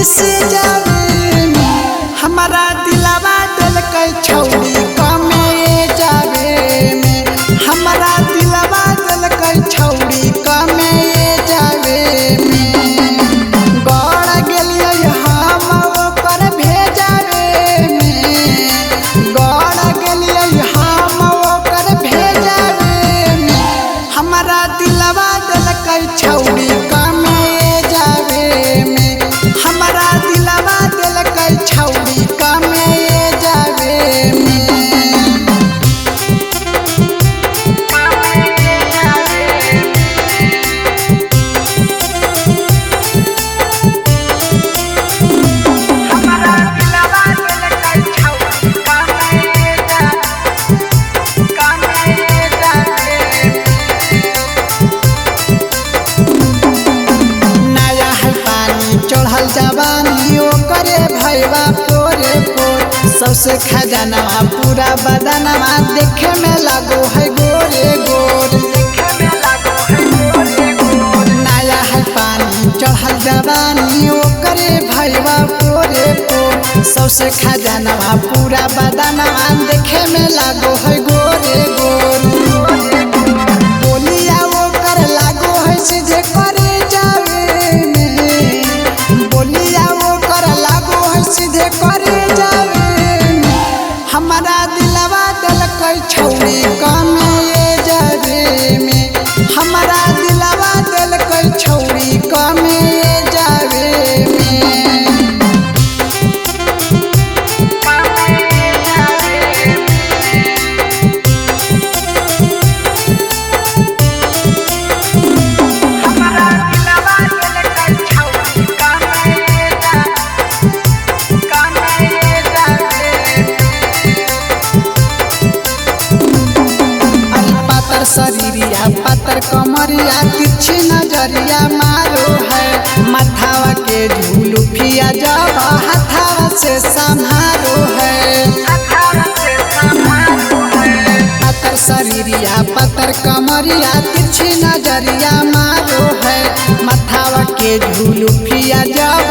से जावे में हमारा दिलवा दिल के छौड़ी कमे जावे में हमारा दिलवा दिल के छौड़ी कमे जावे में गड़ गेलिए हम ओकर भेजावे में गड़ गेलिए हम ओकर भेजावे में हमारा दिलवा दिल के छौड़ी कमे जावे में हमारा दिलवा दिल के छौड़ी कमे जावे में चढ़ल जवानी ओकरे भैया पोरे पोर सबसे खजानवा पूरा बदनवा देखे में लागो है गोरे गोर नया है पानी चढ़ल जवानी ओकरे भैया पोरे पोर सबसे खजानवा पूरा बदनवा देखे में लागो है गोरे गोर बोलिया ओकर लागो है सीधे करे जावे सीधे करे जावे हमारा दिलवा दिल के छौड़ी कमे जावे में हमारा दिलवा दिल के छौड़ी कमे जावे में शरीरिया पत्थर कमरिया तिरछी नजरिया मारो है माथावा के झुलुफिया जब हाथावा से संहारो है पत्थर शरीरिया पत्थर कमरिया तिरछी नजरिया मारो है माथावा के झुलुफिया जब